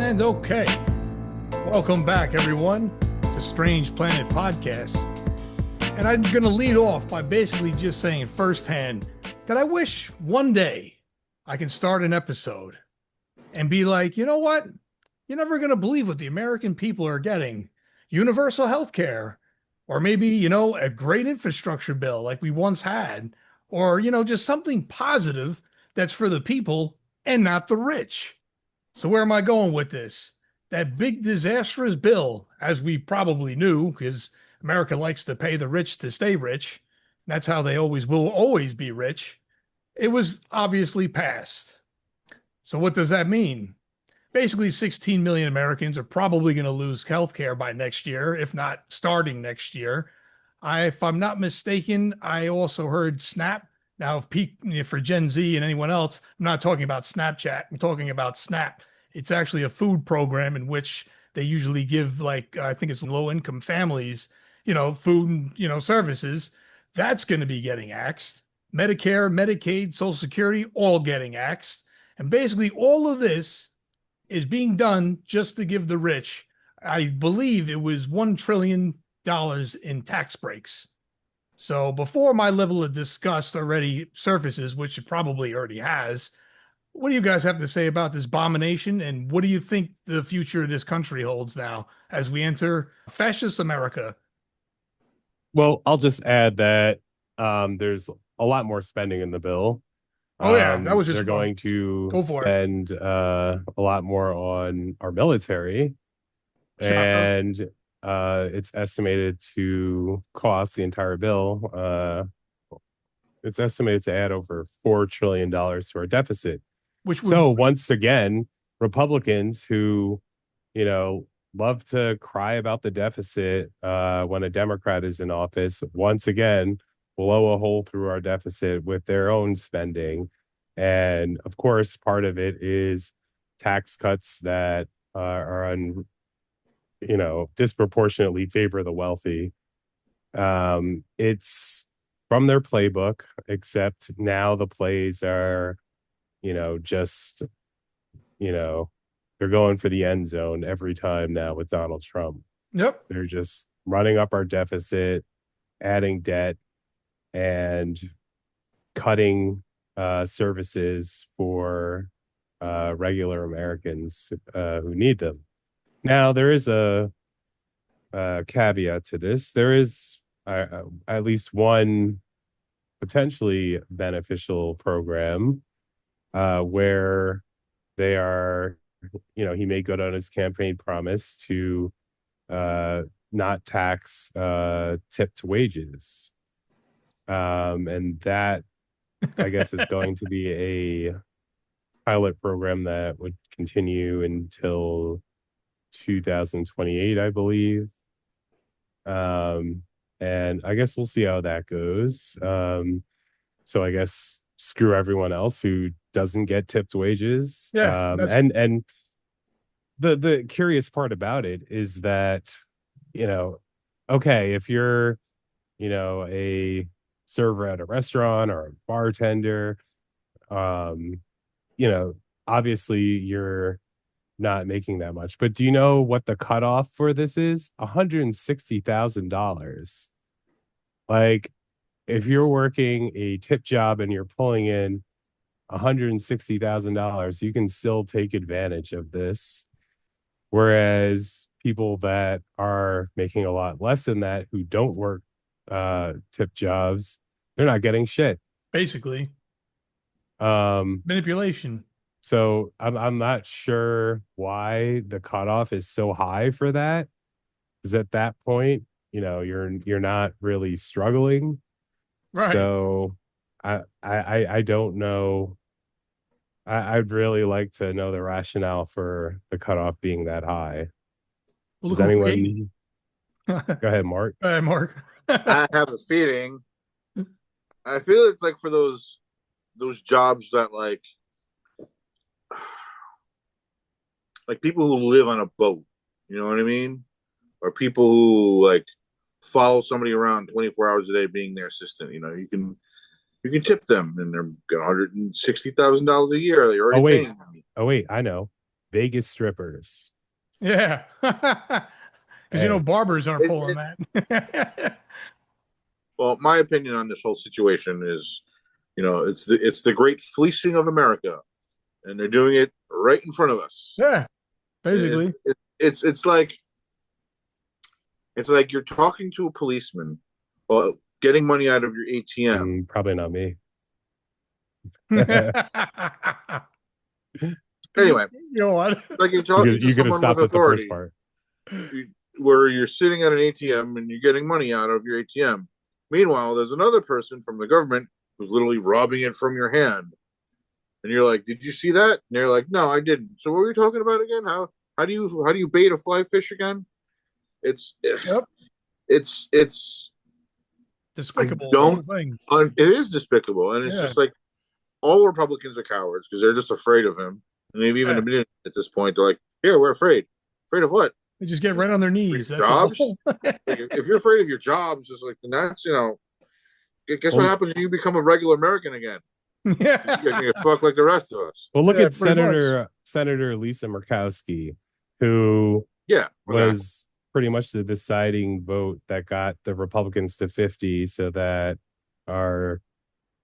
And okay, welcome back, everyone, to Strange Planet Podcast. And I'm going to lead off by basically just saying firsthand that I wish one day I can start an episode and be like, you know what? You're never going to believe what the American people are getting. Universal health care, or maybe, a great infrastructure bill like we once had, or, just something positive that's for the people and not the rich. So where am I going with this? That big disastrous bill, as we probably knew, because America likes to pay the rich to stay rich. That's how they will always be rich. It was obviously passed. So what does that mean? Basically, 16 million Americans are probably going to lose health care by next year, if not starting next year. If I'm not mistaken, I also heard SNAP. Now, for Gen Z and anyone else, I'm not talking about Snapchat. I'm talking about SNAP. It's actually a food program in which they usually give, like, I think it's low income families, food and, services. That's going to be getting axed. Medicare, Medicaid, Social Security, all getting axed. And basically, all of this is being done just to give the rich, I believe it was $1 trillion in tax breaks. So before my level of disgust already surfaces, which it probably already has, what do you guys have to say about this abomination? And what do you think the future of this country holds now as we enter Fascist America? Well, I'll just add that there's a lot more spending in the bill. Oh, yeah, that was They're just going to go for it. spend a lot more on our military, Shocker. and it's estimated to cost the entire bill. It's estimated to add over $4 trillion to our deficit. Which would, So once again, Republicans who, you know, love to cry about the deficit when a Democrat is in office, once again, blow a hole through our deficit with their own spending. And of course, part of it is tax cuts that disproportionately favor the wealthy. It's from their playbook, except now the plays are, just you know, they're going for the end zone every time now with Donald Trump. yep. They're just running up our deficit, adding debt, and cutting services for regular Americans who need them. Now, there is a caveat to this. There is at least one potentially beneficial program where they are, he made good on his campaign promise to not tax tipped wages. And that, I guess, is going to be a pilot program that would continue until 2028, I believe. And I guess we'll see how that goes. So I guess screw everyone else who doesn't get tipped wages. Yeah, that's And the curious part about it is that, okay, if you're, a server at a restaurant or a bartender, um, obviously you're not making that much. But do you know what the cutoff for this is? $160,000. Like, if you're working a tip job and you're pulling in $160,000, you can still take advantage of this. Whereas people that are making a lot less than that, who don't work tip jobs, they're not getting shit. basically Um, manipulation. so I'm not sure why the cutoff is so high for that. Because at that point, you're not really struggling. Right. So I don't know. I'd really like to know the rationale for the cutoff being that high. Well, look Does who created. anyone go ahead, Mark? Mark. I have a feeling. I feel it's like for those jobs that like people who live on a boat. You know what I mean? Or people who follow somebody around 24 hours a day, being their assistant. You can tip them, and they're getting $160,000 a year. They're Oh already wait, paying them. oh wait, I know. Vegas strippers. Yeah. Because Hey, barbers aren't It, pulling it, that. well, my opinion on this whole situation is, it's the great fleecing of America, and they're doing it right in front of us. Yeah, It, basically. it, it's like you're talking to a policeman, getting money out of your ATM. probably not me. You Anyway, know what? like you're talking to You could have someone with stopped at the first authority, part. where you're sitting at an ATM and you're getting money out of your ATM. Meanwhile, there's another person from the government who's literally robbing it from your hand. And you're like, "Did you see that?" And they're like, "No, I didn't." So what were you talking about again? How do you bait a fly fish again? It's Yep. it's Despicable. The don't whole thing. it is despicable, and it's Yeah. just like all Republicans are cowards because they're just afraid of him, and they've even Yeah. admitted at this point they're like, "Yeah, we're afraid. Afraid of what? They just get right on their knees. That's Jobs? all. Like, if you're afraid of your jobs, it's like then that's guess what Well, happens when you become a regular American again? Yeah. You're gonna get fucked like the rest of us." well, look Yeah, at pretty much. Senator Lisa Murkowski, who Yeah, was pretty much the deciding vote that got the Republicans to 50, so that our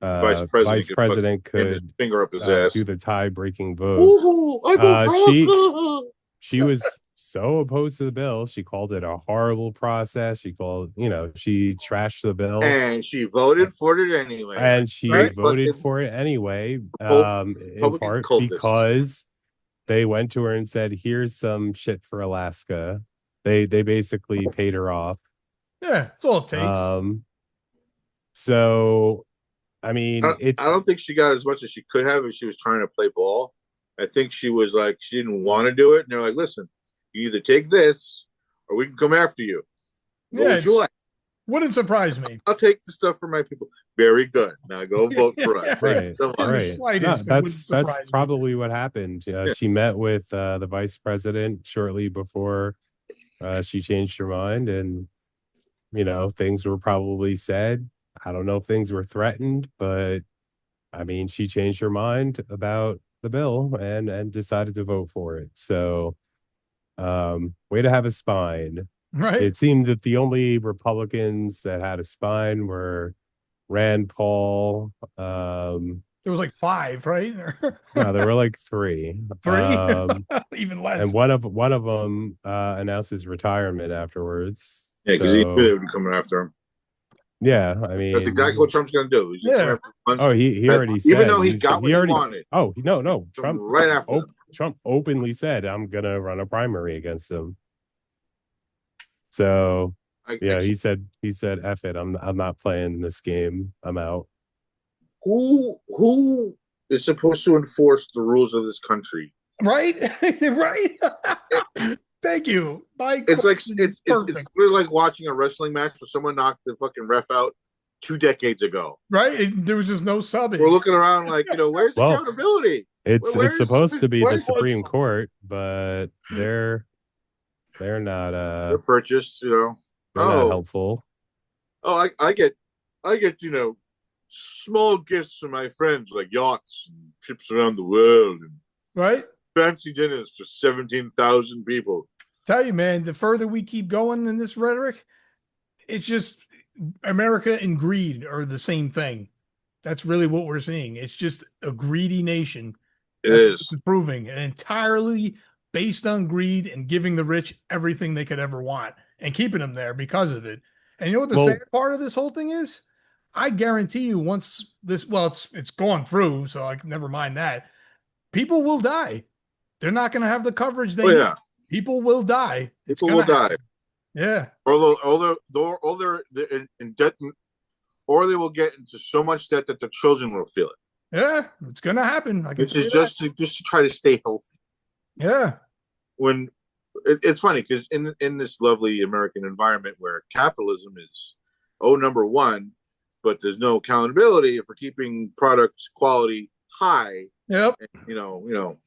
vice president him his could finger up his ass. do the tie-breaking vote. Woo-hoo, I go She was so opposed to the bill. She called it a horrible process. She trashed the bill, and she voted for it anyway. and she Right? voted for it anyway. In Republican part cultists. because they went to her and said, "Here's some shit for Alaska." They basically paid her off. Yeah, that's all it takes. So I mean, I don't think she got as much as she could have if she was trying to play ball. I think she was like, she didn't want to do it. And they're like, "Listen, you either take this or we can come after you. What would you like?" Wouldn't surprise me. "I'll take the stuff for my people." "Very good. Now go vote for us." Right, So In the right. slightest, No, it wouldn't that's surprise me. probably what happened. She met with the vice president shortly before she changed her mind, and things were probably said. I don't know if things were threatened, but I mean, she changed her mind about the bill and decided to vote for it. So, way to have a spine. Right? It seemed that the only Republicans that had a spine were Rand Paul. There was like 5, right? No, there were like 3. 3? Even less. And one of them announced his retirement afterwards. Yeah, because he knew they would be coming after him. Yeah, I mean, That's exactly what Trump's going to do. He's going to come after Bunch. Oh, he already said, even though he got what he wanted. Oh, no, Trump right after them. Trump openly said, "I'm gonna run a primary against him." So he said, "F it, I'm not playing this game. I'm out." Who is supposed to enforce the rules of this country? Right? Right? Thank you. It's literally like watching a wrestling match where someone knocked the fucking ref out 2 decades ago. Right? There was just no subbing. We're looking around like, where's accountability? It's supposed to be the Supreme Court, but they're not they're purchased, they're not helpful. Oh, I get small gifts from my friends, like yachts and trips around the world and right? Fancy dinners for 17,000 people. Tell you, man, the further we keep going in this rhetoric, it's just America and greed are the same thing. That's really what we're seeing. It's just a greedy nation. It's improving and entirely based on greed and giving the rich everything they could ever want and keeping them there because of it. And you know what the sad part of this whole thing is? I guarantee you once this, it's gone through, so I never mind that. People will die. They're not going to have the coverage they need. People will die. People will die. Yeah. Or they're in debt, or they will get into so much debt that the children will feel it. Yeah, it's going to happen. Which is just to try to stay healthy. Yeah. When it's funny because in this lovely American environment where capitalism is number one, but there's no accountability for keeping product quality high. Yep. And,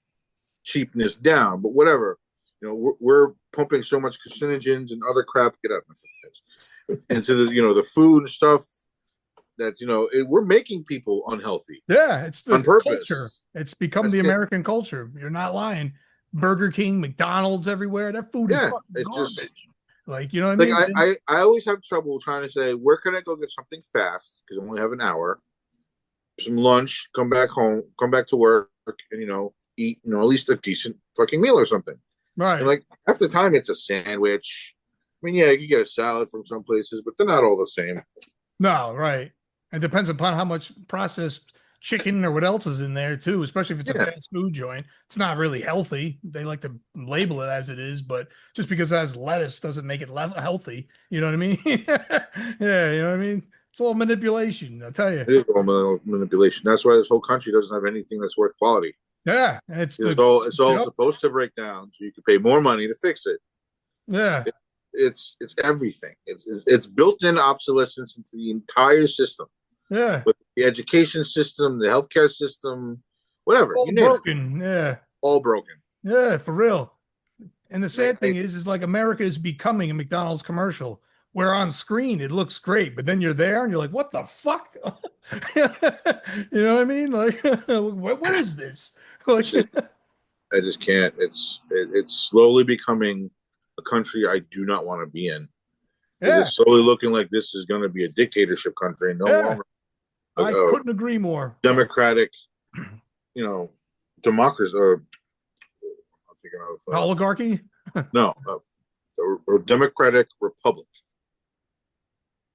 cheapness down, but whatever. We're pumping so much carcinogens and other crap. Get up into the food and stuff that we're making people unhealthy. Yeah, it's the on purpose. culture. It's become the American culture. You're not lying. Burger King, McDonald's everywhere. That food is Yeah, fucking it's just garbage. Like, you know what I like mean? I always have trouble trying to say where can I go get something fast because I only have an hour, some lunch, come back home, come back to work, and eat at least a decent fucking meal or something. And Right. like half the time it's a sandwich. I mean, yeah, you get a salad from some places, but they're not all the same. No, right. It depends upon how much processed chicken or what else is in there too, especially if it's a Yeah, fast food joint. It's not really healthy. They like to label it as it is, but just because it has lettuce doesn't make it healthy. You know what I mean? Yeah, you know what I mean? It's all manipulation, I'll tell you. it is all manipulation. That's why this whole country doesn't have anything that's worth quality. Yeah, and it's the It's all yep, supposed to break down so you can pay more money to fix it. yeah, It's everything. It's built-in obsolescence into the entire system, yeah. with the education system, the healthcare system, whatever All you name it, broken. Yeah, all broken. yeah, for real. And the Like sad thing is like America is becoming a McDonald's commercial where on screen it looks great, but then you're there and you're like, what the fuck? You know what I mean? Like, what is this? Like, I just can't. It's slowly becoming a country I do not want to be in because yeah, it's slowly looking like this is going to be a dictatorship country, no yeah, longer I a couldn't agree more. democratic, democracy. Or I'm thinking of Oligarchy? no, a democratic republic.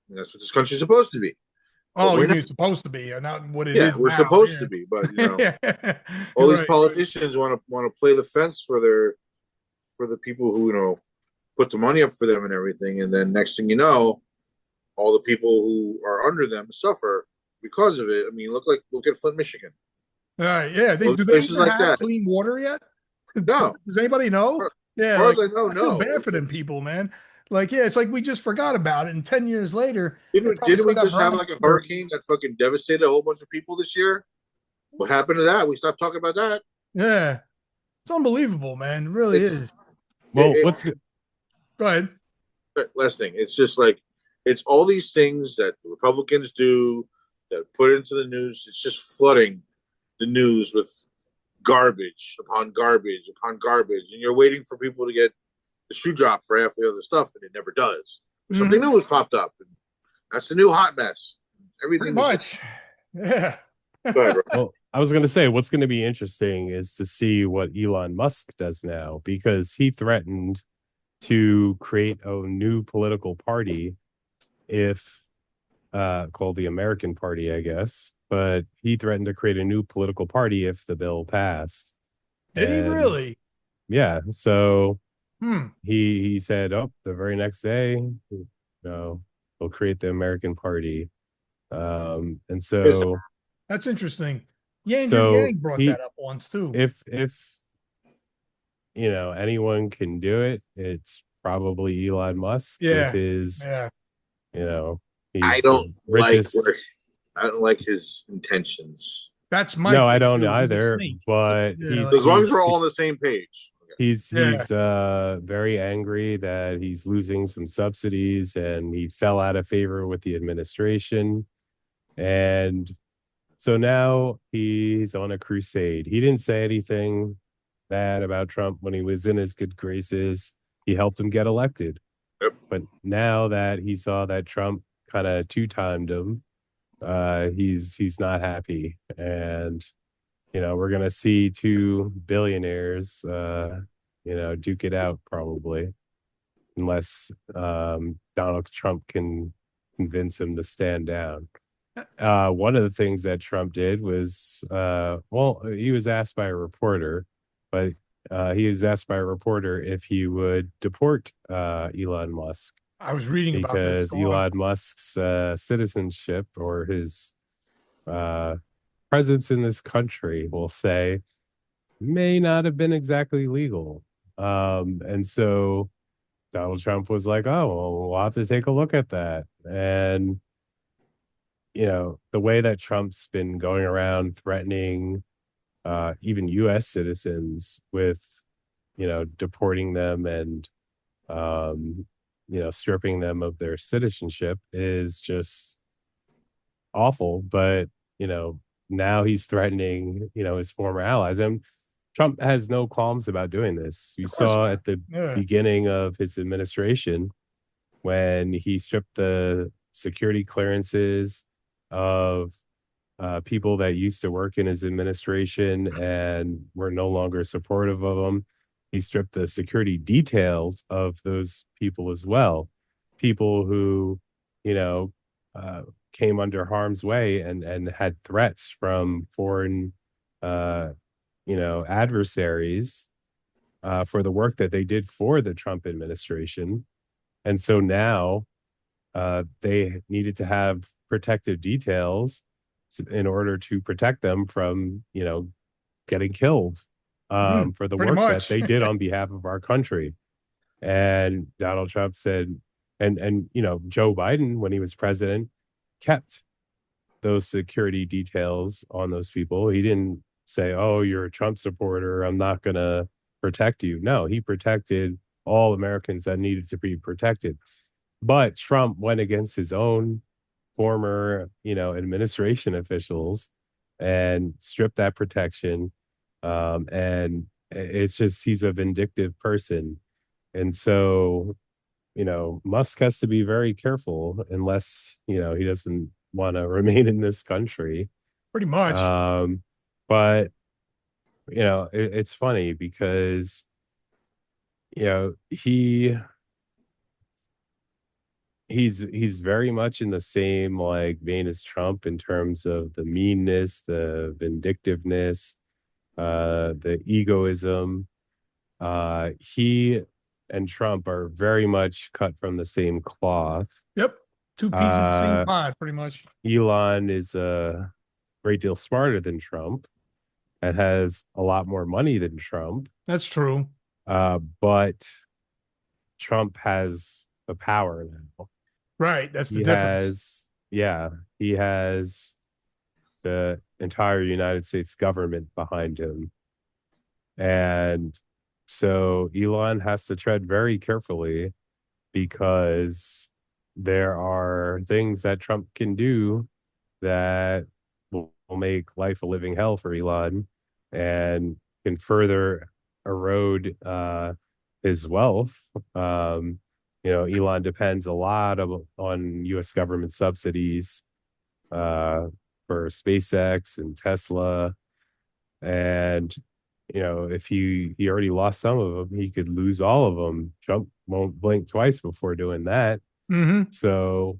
And that's what this country's supposed to be. But Oh, you we're mean not. it's supposed to be, not what it Yeah, is we're now. supposed Yeah. to be, but Yeah. all these Right. politicians want to play the fence for the people who put the money up for them and everything, and then next thing you know, all the people who are under them suffer because of it. I mean, look at Flint, Michigan, All right. Yeah. all Do they places even like have that. clean water yet? No, Does anybody know? as Yeah, far as like I know, I feel no. bad for them people, man. Like, yeah, it's like we just forgot about it, and 10 years later, they probably Didn't still we got just have problems. like a hurricane that fucking devastated a whole bunch of people this year? What happened to that? We stopped talking about that. Yeah, it's unbelievable, man. It really It's is. Well, it, what's Go ahead. last thing. It's just like it's all these things that the Republicans do that put into the news. It's just flooding the news with garbage upon garbage upon garbage, and you're waiting for people to get the shoe drop for half the other stuff, and it never does. Something Hmm. new has popped up, and that's the new hot mess. Pretty Everything was just much. Yeah. go ahead, Rob. well, I was going to say what's going to be interesting is to see what Elon Musk does now because he threatened to create a new political party if called the American Party, I guess. But he threatened to create a new political party if the bill passed. Did he And really? yeah, so Hmm. he said, oh, the very next day, we'll create the American Party. And It's, That's interesting. Yeah, Andrew so Yang brought he that up once too. if anyone can do it, it's probably Elon Musk with Yeah. his, Yeah. you know, I he's don't the like richest. I don't like his intentions. That's my No, I thing don't too. He's a either, snake. but Yeah, like As long as we're all on the same page. Okay. yeah. he's very angry that he's losing some subsidies and he fell out of favor with the administration. And so now he's on a crusade. He didn't say anything bad about Trump when he was in his good graces. He helped him get elected. Yep. But now that he saw that Trump kind of two-timed him, he's not happy. And we're gonna see two billionaires duke it out probably, unless Donald Trump can convince him to stand down. One of the things that Trump did was, he was asked by a reporter, but he was asked by a reporter if he would deport Elon Musk I was reading about this. because Go on. Elon Musk's citizenship or his uh, presence in this country, we'll say, may not have been exactly legal. And so Donald Trump was like, oh, well, we'll have to take a look at that. And the way that Trump's been going around threatening even U.S. citizens with, deporting them and, stripping them of their citizenship is just awful. But, now he's threatening, his former allies. And Trump has no qualms about doing this. You Of course saw not. at the Yeah. beginning of his administration when he stripped the security clearances of people that used to work in his administration and were no longer supportive of him. He stripped the security details of those people as well. People who, you know, came under harm's way and had threats from foreign, uh, adversaries for the work that they did for the Trump administration. And so now they needed to have protective details in order to protect them from, getting killed for the Pretty work that much. they did on behalf of our country. And Donald Trump said, and Joe Biden, when he was president, kept those security details on those people. He didn't say, "Oh, you're a Trump supporter, I'm not going to protect you." No, he protected all Americans that needed to be protected. But Trump went against his own former, administration officials and stripped that protection. And it's just he's a vindictive person. And so, Musk has to be very careful unless, he doesn't want to remain in this country. Pretty much. But, it's funny because, he's very much in the same like vein as Trump in terms of the meanness, the vindictiveness, the egoism. He and Trump are very much cut from the same cloth. Yep. Two peas in the same Uh, pod, pretty much. Elon is a great deal smarter than Trump and has a lot more money than Trump. That's true. But Trump has the power now. Right. That's the He difference. has, yeah, he has the entire United States government behind him. And so Elon has to tread very carefully because there are things that Trump can do that will make life a living hell for Elon and can further erode his wealth. Elon depends a lot on U.S. government subsidies for SpaceX and Tesla. And, if he already lost some of them, he could lose all of them. Trump won't blink twice before doing that. Mm-hmm. So,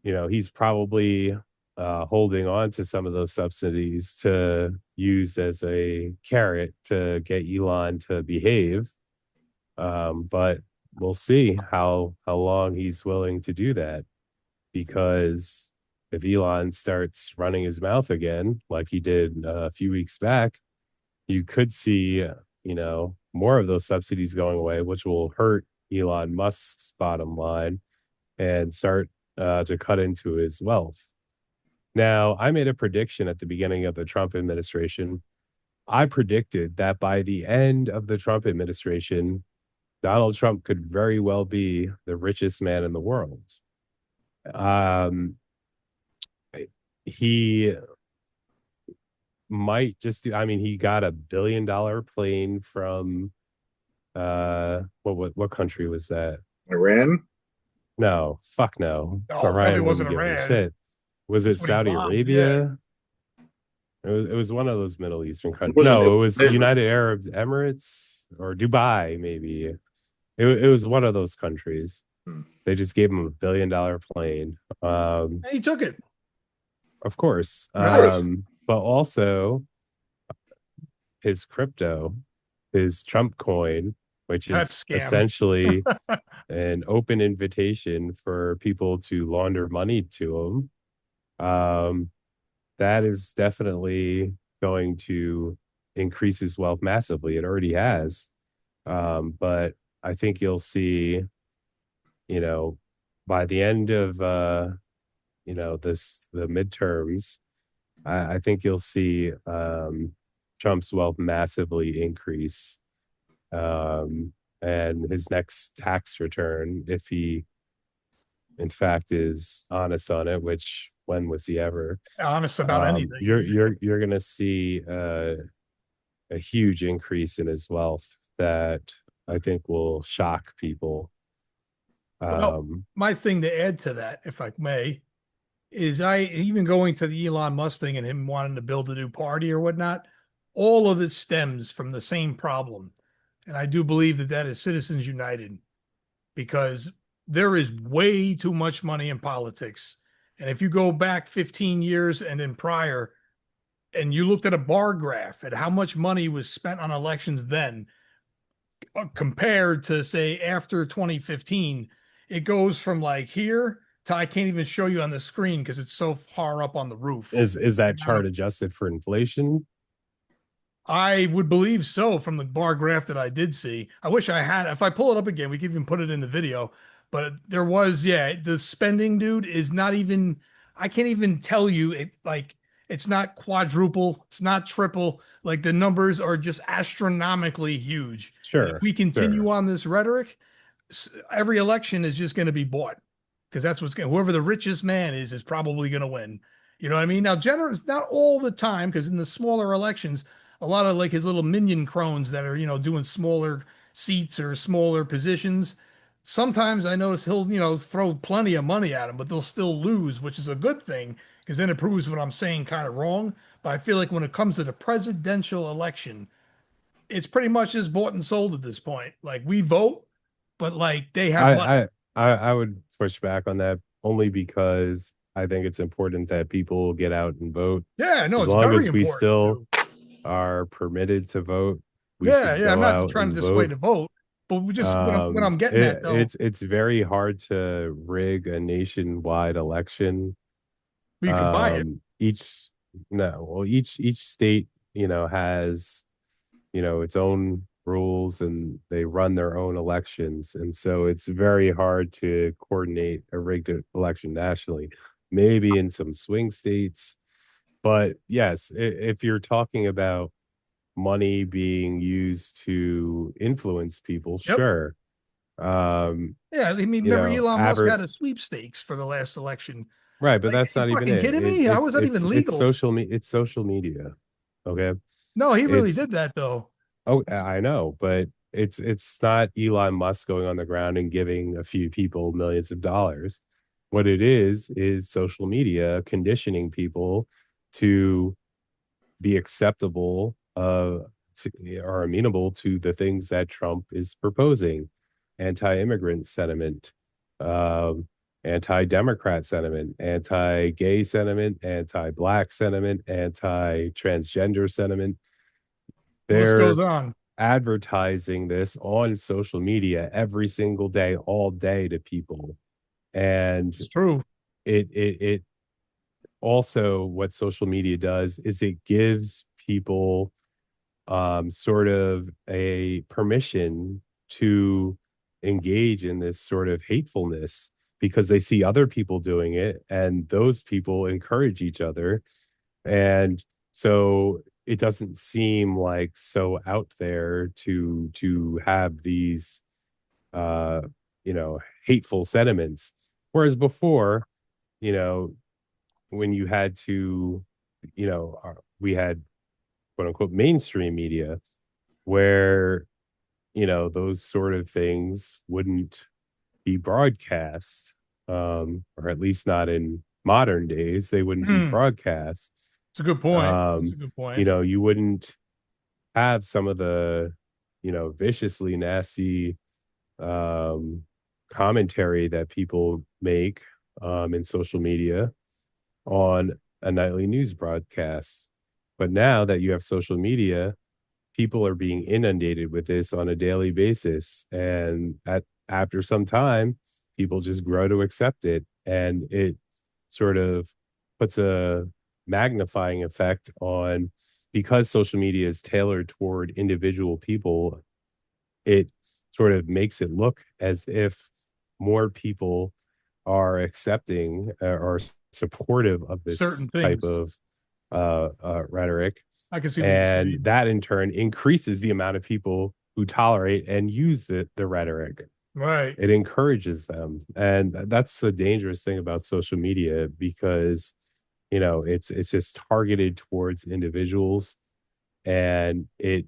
he's probably holding on to some of those subsidies to use as a carrot to get Elon to behave. But we'll see how long he's willing to do that, because if Elon starts running his mouth again, like he did a few weeks back, you could see, more of those subsidies going away, which will hurt Elon Musk's bottom line and start to cut into his wealth. Now, I made a prediction at the beginning of the Trump administration. I predicted that by the end of the Trump administration, Donald Trump could very well be the richest man in the world. Um, he might just do, I mean, he got $1 billion plane from what country was that? Iran? No, fuck no. Oh, definitely Orion wouldn't wasn't give a Iran. shit. Was it That's what he Saudi bombed. Yeah. Arabia? It was one of those Middle Eastern countries. Wasn't No, it- it was it was- United Arab Emirates or Dubai, maybe. It was one of those countries. They just gave him $1 billion plane. And he took it. Of course. Right. But also his crypto, his Trump coin, which is That's scam. essentially an open invitation for people to launder money to him. That is definitely going to increase his wealth massively. It already has. But I think you'll see, by the end of the midterms, I think you'll see Trump's wealth massively increase. And his next tax return, if he in fact is honest on it, which when was he ever Honest about anything. you're gonna see a huge increase in his wealth that I think will shock people. Well, Um, my thing to add to that, if I may, is I even going to the Elon Musk thing and him wanting to build a new party or whatnot, all of this stems from the same problem. And I do believe that that is Citizens United because there is way too much money in politics. And if you go back 15 years and then prior, and you looked at a bar graph at how much money was spent on elections then compared to say after 2015, it goes from like here to I can't even show you on the screen because it's so far up on the roof. is The that amount chart of adjusted for inflation? I would believe so from the bar graph that I did see. I wish I had, if I pull it up again, we could even put it in the video. But there was, yeah, the spending, dude, is not even, I can't even tell you it like it's not quadruple, it's not triple. Like the numbers are just astronomically huge. And if Sure, we continue sure. on this rhetoric, every election is just going to be bought because that's what's going whoever the richest man is probably going to win. You know what I mean? Now, generous, not all the time, because in the smaller elections, a lot of like his little minion crones that are, doing smaller seats or smaller positions. Sometimes I notice he'll, throw plenty of money at them, but they'll still lose, which is a good thing because then it proves what I'm saying kind of wrong. But I feel like when it comes to the presidential election, it's pretty much just bought and sold at this point. Like we vote, but like they have money. I would push back on that only because I think it's important that people get out and vote. Yeah, no, As it's long very as we important still too. are permitted to vote, we Yeah, should yeah. I'm go not out trying to and dissuade vote. the vote, but we just what I'm getting at though, It's very hard to rig a nationwide election. you can buy it. Each no, well, each state, has, its own rules and they run their own elections. And so it's very hard to coordinate a rigged election nationally. Maybe in some swing states, but yes, if you're talking about money being used to influence people, Yep. sure. Um, Yeah, I mean, remember Elon Musk average had a sweepstakes for the last election. right, but Like, are that's you not even fucking it. kidding me? How was that even It's legal? it's social media. Okay. No, he really It's did that though. Oh, I know, but it's not Elon Musk going on the ground and giving a few people millions of dollars. What it is social media conditioning people to be acceptable or amenable to the things that Trump is proposing. Anti-immigrant sentiment, um, anti-democrat sentiment, anti-gay sentiment, anti-black sentiment, anti-transgender sentiment. The list They're goes on. advertising this on social media every single day, all day to people. And It's true. it also, what social media does is it gives people sort of a permission to engage in this sort of hatefulness because they see other people doing it and those people encourage each other. And so it doesn't seem like so out there to have these uh hateful sentiments, whereas before, you know when you had to, we had quote unquote mainstream media where, those sort of things wouldn't be broadcast, or at least not in modern days, they wouldn't be Hmm. broadcast. It's a good point. That's a good point. You wouldn't have some of the, viciously nasty um, commentary that people make in social media on a nightly news broadcast. But now that you have social media, people are being inundated with this on a daily basis. And after some time, people just grow to accept it. And it sort of puts a magnifying effect on, because social media is tailored toward individual people, it sort of makes it look as if more people are accepting or supportive of this Certain type things. of rhetoric. I can see what you're And saying. that in turn increases the amount of people who tolerate and use the rhetoric. Right. It encourages them. And that's the dangerous thing about social media, because, it's just targeted towards individuals. and it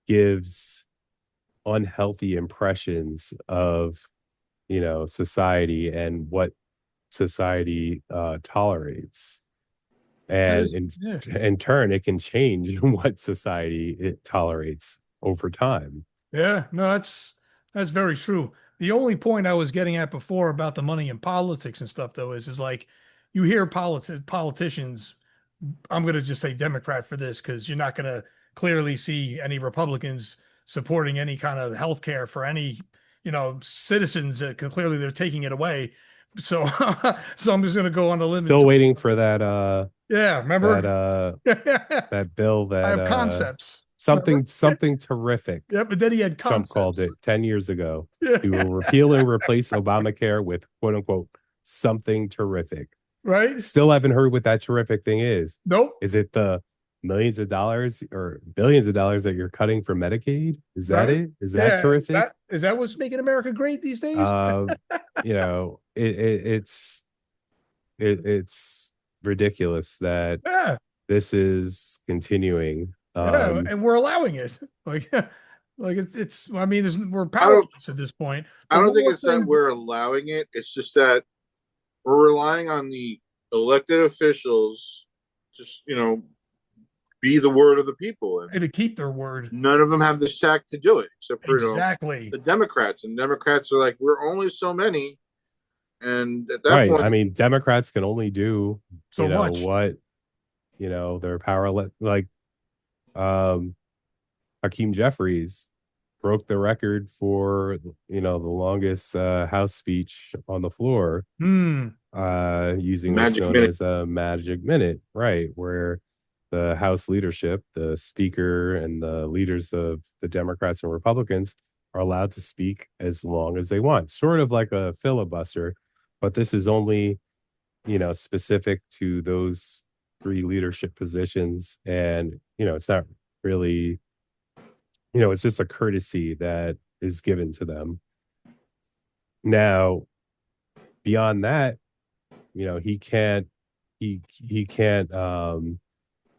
gives unhealthy impressions of, society and what society tolerates. That And is, yeah. in turn, it can change what society it tolerates over time. Yeah, no, that's very true. The only point I was getting at before about the money in politics and stuff, though, is like you hear politicians. I'm going to just say Democrat for this because you're not going to clearly see any Republicans supporting any kind of health care for any, citizens. Because clearly they're taking it away. So, so I'm just going to go on a limb. Still waiting for that Yeah, that remember? that bill I that have concepts. Remember? something terrific. Yeah, but then he had Trump called concepts. it 10 years ago. Yeah. He will repeal and replace Obamacare with quote unquote something terrific. Right? Still haven't heard what that terrific thing is. Nope. Is it the millions of dollars or billions of dollars that you're cutting from Medicaid? Is that Right? it? Is that Yeah. terrific? Is that what's making America great these days? Uh, it's ridiculous that Yeah. this is continuing. Yeah. And we're allowing it. Like, like I mean, we're I don't powerless at this point. I But don't one think more it's that thing, we're allowing it. It's just that we're relying on the elected officials to be the word of the people, and to keep their word. none of them have the sack to do it except for Exactly. the Democrats. And Democrats are like, we're only so many, and at that Right. point, I mean, Democrats can only do, So much. what, their power, like, Hakeem Jeffries broke the record for, the longest House speech on the floor, using what's magic known minute. as a magic minute, right? Where the House leadership, the speaker and the leaders of the Democrats and Republicans are allowed to speak as long as they want, sort of like a filibuster. But this is only, specific to those three leadership positions. And, it's not really, it's just a courtesy that is given to them. Now, beyond that, he can't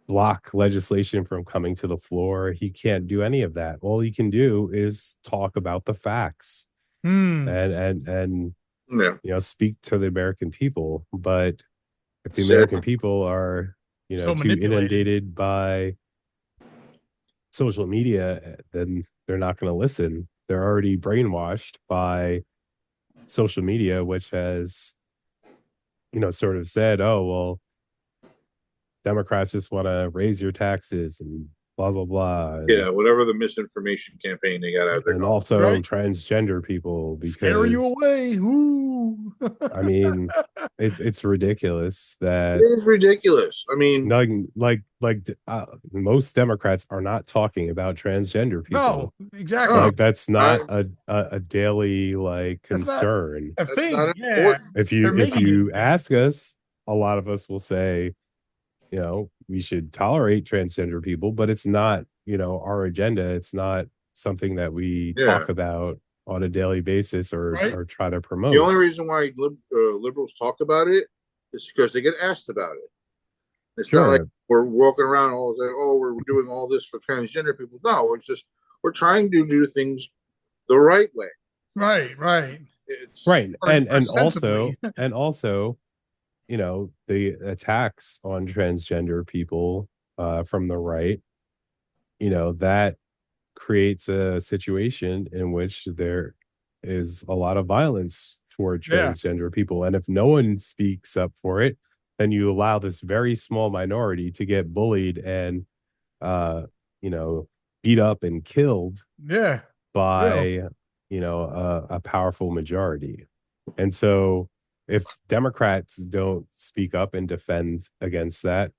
block legislation from coming to the floor. He can't do any of that. All he can do is talk about the facts and Yeah. speak to the American people. But if the Sad. American people are, So too manipulated. inundated by social media, then they're not going to listen. They're already brainwashed by social media, which has, sort of said, oh, well, Democrats just want to raise your taxes and blah, blah, blah. Yeah, whatever the misinformation campaign they got out there. And also Right. transgender people, Scare you because away. Ooh. I mean, it's ridiculous that It is ridiculous. I mean, most Democrats are not talking about transgender people. No, exactly. Like that's not a daily That's not concern. a that's thing. not Yeah. important. If They're you making it. ask us, a lot of us will say, we should tolerate transgender people, but it's not, our agenda. It's not something that we talk about on a daily basis or Right. or try to promote. The only reason why liberals talk about it is because they get asked about it. It's not like we're walking around all day, oh, we're doing all this for transgender people. No, it's just we're trying to do things the right way. Right. Right. Or And sensibly. also, the attacks on transgender people from the right, that creates a situation in which there is a lot of violence toward transgender people. And if no one speaks up for it, then you allow this very small minority to get bullied and, beat up and killed by, a powerful majority. And so if Democrats don't speak up and defend against that,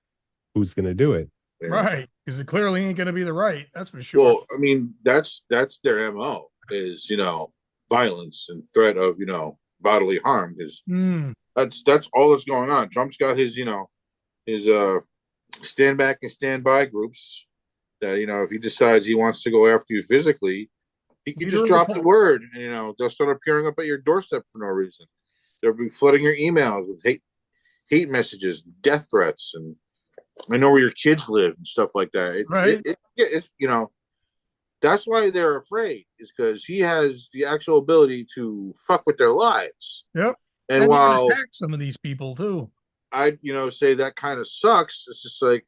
who's going to do it? Right. Because it clearly ain't going to be the right. That's for sure. Well, I mean, that's their MO is, violence and threat of, bodily harm. Because that's all that's going on. Trump's got his, his stand back and stand by groups that, if he decides he wants to go after you physically, he can just drop the word and, they'll start appearing up at your doorstep for no reason. They'll be flooding your emails with hate messages, death threats, and I know where your kids live and stuff like that. Right. It's that's why they're afraid, is because he has the actual ability to fuck with their lives. Yep. And And he can while attack some of these people too. I say that kind of sucks, it's just like,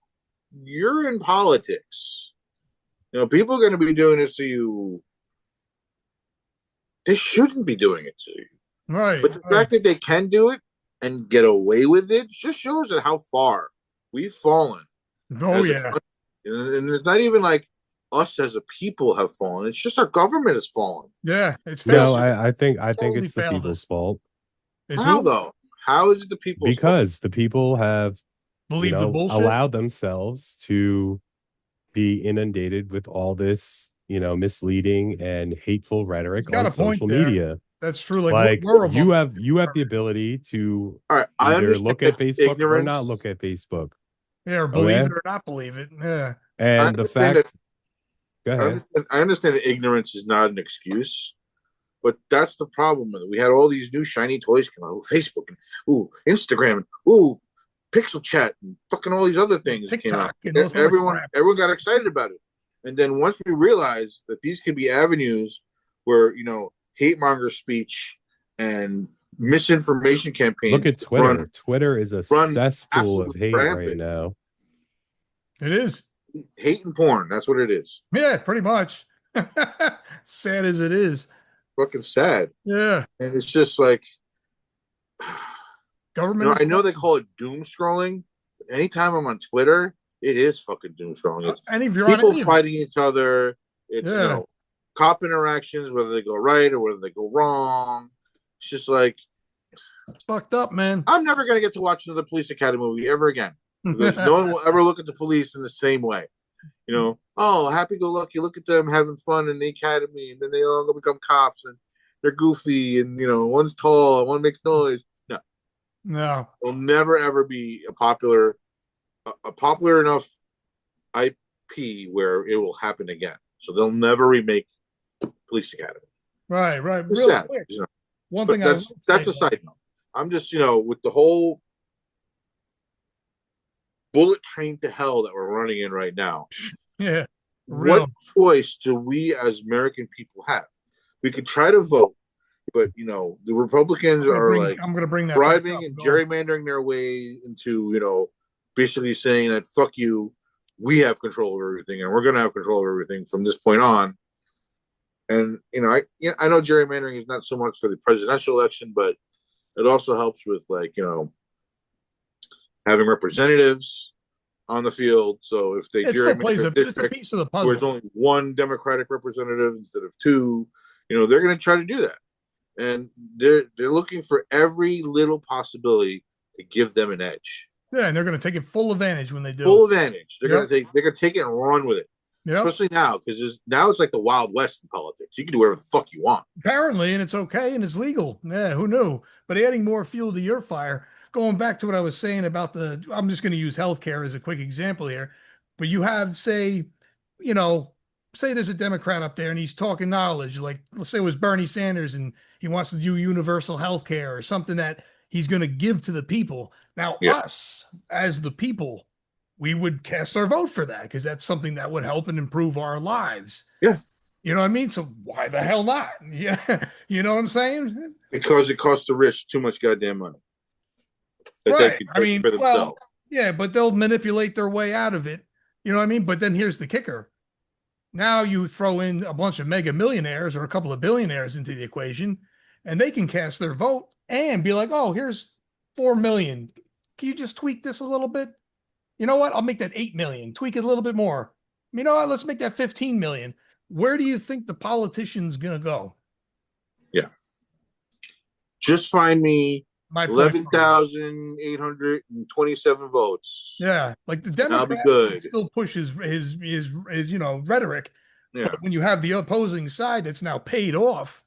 you're in politics. People are going to be doing this to you. They shouldn't be doing it to you. Right. But the fact that they can do it and get away with it just shows that how far we've fallen. Oh yeah. And it's not even like us as a people have fallen. It's just our government has fallen. Yeah. It's No, failed. I think Totally it's the failed people's us. fault. How though? How is it the people's fault? Because the people have Believe the bullshit. allowed themselves to be inundated with all this, misleading and hateful rhetoric got on a point social there. media. That's true. Like we're you have the ability to All right, I either understand look at Facebook or ignorance. not look at Facebook. Yeah, or believe Okay? it or not believe it. Yeah. And the fact, go I ahead. understand that ignorance is not an excuse, but that's the problem with it. We had all these new shiny toys come out, Facebook, and Instagram, and Pixel Chat, and fucking all these other things TikTok came out. and those other Everyone crap. got excited about it, and then once we realized that these could be avenues where hate monger speech and misinformation campaigns. Look at Twitter. Twitter is a cesspool of hate rampant right now. It is. Hate and porn. That's what it is. Yeah, pretty much. Sad as it is. Fucking sad. Yeah. And it's just like, government. I know they call it doom scrolling, but anytime I'm on Twitter, it is fucking doom scrolling. It's and if you're people on fighting each other. It's cop interactions, whether they go right or whether they go wrong. It's just like, it's fucked up, man. I'm never gonna get to watch another Police Academy movie ever again, because no one will ever look at the police in the same way. Happy go lucky, look at them having fun in the academy, and then they all go become cops, and they're goofy, and one's tall and one makes noise. No, it'll never ever be a popular enough IP where it will happen again. So they'll never remake Police Academy. Right. It's Real sad, quick. One but thing that's a side note. I'm just with the whole bullet train to hell that we're running in right now. Yeah. What choice do we as American people have? We could try to vote, but the Republicans are like, I'm going to bring that bribing and gerrymandering their way into basically saying that fuck you, we have control of everything, and we're going to have control of everything from this point on. And I know gerrymandering is not so much for the presidential election, but it also helps with having representatives on the field. So if they gerrymander a district piece of the puzzle where there's only one Democratic representative instead of two, they're going to try to do that, and they're looking for every little possibility to give them an edge. Yeah, and they're going to take it full advantage when they do. Full advantage. They're going to take it and run with it. Yep. Especially now, because now it's like the Wild West in politics. You can do whatever the fuck you want. Apparently, and it's okay and it's legal. Yeah, who knew? But adding more fuel to your fire, going back to what I was saying about I'm just going to use healthcare as a quick example here. But you have, say there's a Democrat up there and he's talking knowledge. Like, let's say it was Bernie Sanders and he wants to do universal healthcare or something that he's going to give to the people. Now, us as the people, we would cast our vote for that because that's something that would help and improve our lives. Yeah. You know what I mean? So why the hell not? Yeah. You know what I'm saying? Because it costs the rich too much goddamn money. Right. But they'll manipulate their way out of it. You know what I mean? But then here's the kicker. Now you throw in a bunch of mega millionaires or a couple of billionaires into the equation, and they can cast their vote and be like, oh, here's 4 million. Can you just tweak this a little bit? You know what? I'll make that 8 million. Tweak it a little bit more. You know what? Let's make that 15 million. Where do you think the politician's going to go? Yeah. Just find me 11,827 votes. Yeah. Like the Democrat still pushes his rhetoric. Yeah. But when you have the opposing side that's now paid off,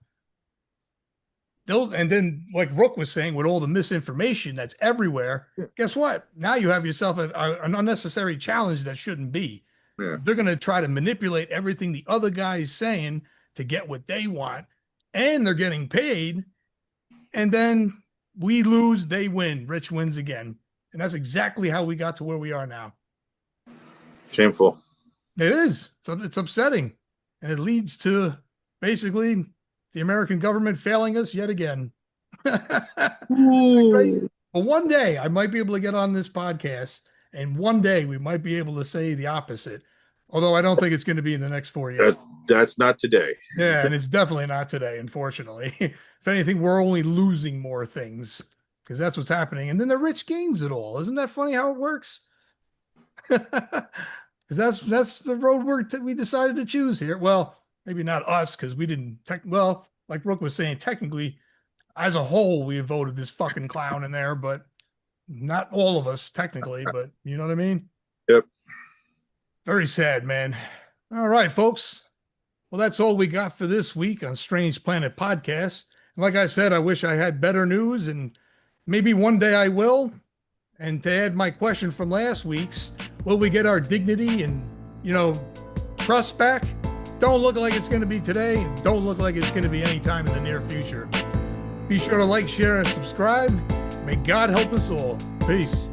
and then like Rook was saying, with all the misinformation that's everywhere, guess what? Now you have yourself an unnecessary challenge that shouldn't be. Yeah. They're going to try to manipulate everything the other guy's saying to get what they want, and they're getting paid. And then we lose, they win. Rich wins again. And that's exactly how we got to where we are now. Shameful. It is. It's upsetting. And it leads to basically the American government failing us yet again. Right? But one day I might be able to get on this podcast, and one day we might be able to say the opposite. Although I don't think it's going to be in the next 4 years. That's not today. Yeah, and it's definitely not today, unfortunately. If anything, we're only losing more things because that's what's happening. And then the rich gains it all. Isn't that funny how it works? Because that's the road we decided to choose here. Well, maybe not us because we didn't. Like Rook was saying, technically, as a whole, we voted this fucking clown in there, but not all of us technically. But you know what I mean? Yep. Very sad, man. All right, folks. Well, that's all we got for this week on Strange Planet Podcast. And like I said, I wish I had better news, and maybe one day I will. And to add my question from last week's, will we get our dignity and, trust back? Don't look like it's going to be today, and don't look like it's going to be any time in the near future. Be sure to like, share, and subscribe. May God help us all. Peace.